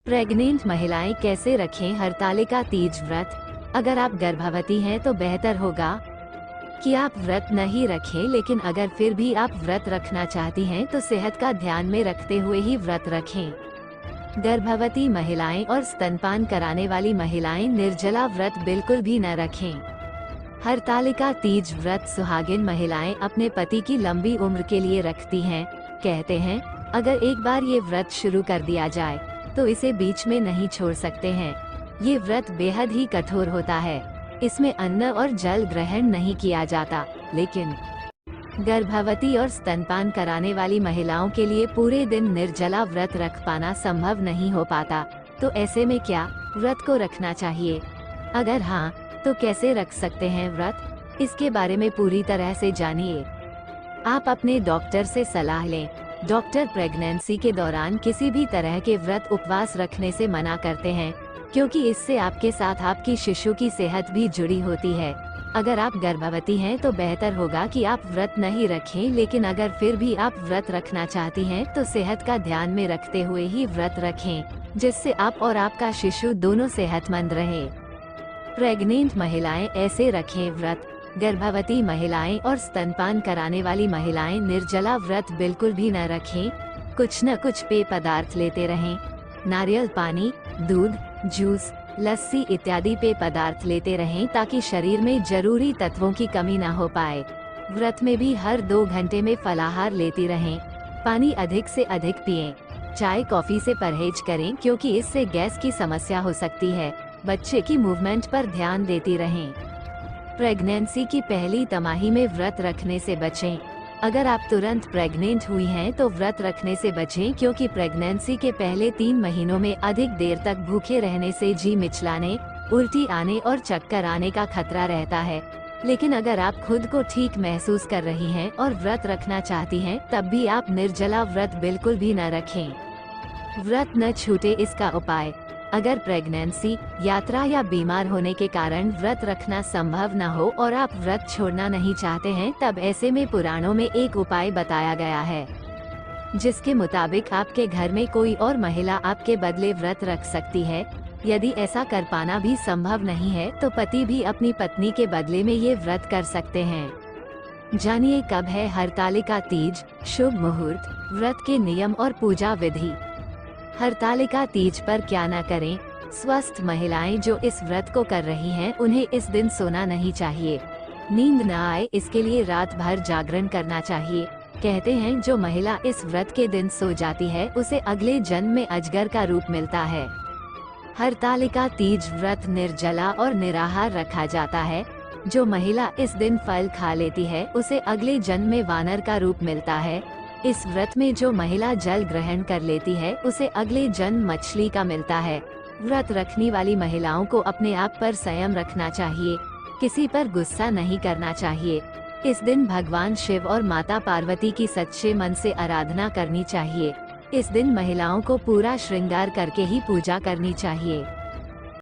Pregnant महिलाएं कैसे रखें हरतालिका तीज व्रत। अगर आप गर्भवती हैं तो बेहतर होगा कि आप व्रत नहीं रखें, लेकिन अगर फिर भी आप व्रत रखना चाहती हैं तो सेहत का ध्यान में रखते हुए ही व्रत रखें। गर्भवती महिलाएं और स्तनपान कराने वाली महिलाएं निर्जला व्रत बिल्कुल भी न रखें। हरतालिका तीज व्रत सुहागिन महिलाएं अपने पति की लंबी उम्र के लिए रखती हैं। कहते हैं अगर एक बार ये व्रत शुरू कर दिया जाए तो इसे बीच में नहीं छोड़ सकते हैं। ये व्रत बेहद ही कठोर होता है। इसमें अन्न और जल ग्रहण नहीं किया जाता, लेकिन गर्भवती और स्तनपान कराने वाली महिलाओं के लिए पूरे दिन निर्जला व्रत रख पाना संभव नहीं हो पाता। तो ऐसे में क्या व्रत को रखना चाहिए? अगर हाँ, तो कैसे रख सकते हैं व्रत? इसके बारे में पूरी तरह से जानिए। आप अपने डॉक्टर से सलाह लें। डॉक्टर प्रेगनेंसी के दौरान किसी भी तरह के व्रत उपवास रखने से मना करते हैं, क्योंकि इससे आपके साथ आपकी शिशु की सेहत भी जुड़ी होती है। अगर आप गर्भवती हैं तो बेहतर होगा कि आप व्रत नहीं रखें, लेकिन अगर फिर भी आप व्रत रखना चाहती हैं तो सेहत का ध्यान में रखते हुए ही व्रत रखें, जिससे आप और आपका शिशु दोनों सेहतमंद रहें। प्रेग्नेंट महिलाएं ऐसे रखें व्रत। गर्भवती महिलाएं और स्तनपान कराने वाली महिलाएं निर्जला व्रत बिल्कुल भी न रखें। कुछ न कुछ पेय पदार्थ लेते रहें। नारियल पानी, दूध, जूस, लस्सी इत्यादि पेय पदार्थ लेते रहें ताकि शरीर में जरूरी तत्वों की कमी न हो पाए। व्रत में भी हर 2 घंटे में फलाहार लेती रहें। पानी अधिक से अधिक पिएं। चाय कॉफी से परहेज करें, क्योंकि इससे गैस की समस्या हो सकती है। बच्चे की मूवमेंट पर ध्यान देती रहें। प्रेगनेंसी की पहली तिमाही में व्रत रखने से बचें। अगर आप तुरंत प्रेग्नेंट हुई हैं तो व्रत रखने से बचें, क्योंकि प्रेगनेंसी के पहले 3 महीनों में अधिक देर तक भूखे रहने से जी मिचलाने, उल्टी आने और चक्कर आने का खतरा रहता है। लेकिन अगर आप खुद को ठीक महसूस कर रही हैं और व्रत रखना चाहती हैं, तब भी आप निर्जला व्रत बिल्कुल भी न रखें। व्रत न छूटे, इसका उपाय। अगर प्रेगनेंसी, यात्रा या बीमार होने के कारण व्रत रखना संभव न हो और आप व्रत छोड़ना नहीं चाहते हैं, तब ऐसे में पुराणों में एक उपाय बताया गया है, जिसके मुताबिक आपके घर में कोई और महिला आपके बदले व्रत रख सकती है। यदि ऐसा कर पाना भी संभव नहीं है तो पति भी अपनी पत्नी के बदले में ये व्रत कर सकते हैं। जानिए कब है हरतालिका तीज, शुभ मुहूर्त, व्रत के नियम और पूजा विधि। हरतालिका तीज पर क्या न करें। स्वस्थ महिलाएं जो इस व्रत को कर रही हैं, उन्हें इस दिन सोना नहीं चाहिए। नींद न आए इसके लिए रात भर जागरण करना चाहिए। कहते हैं जो महिला इस व्रत के दिन सो जाती है उसे अगले जन्म में अजगर का रूप मिलता है। हरतालिका तीज व्रत निर्जला और निराहार रखा जाता है। जो महिला इस दिन फल खा लेती है उसे अगले जन्म में वानर का रूप मिलता है। इस व्रत में जो महिला जल ग्रहण कर लेती है उसे अगले जन्म मछली का मिलता है। व्रत रखने वाली महिलाओं को अपने आप पर संयम रखना चाहिए। किसी पर गुस्सा नहीं करना चाहिए। इस दिन भगवान शिव और माता पार्वती की सच्चे मन से आराधना करनी चाहिए। इस दिन महिलाओं को पूरा श्रृंगार करके ही पूजा करनी चाहिए।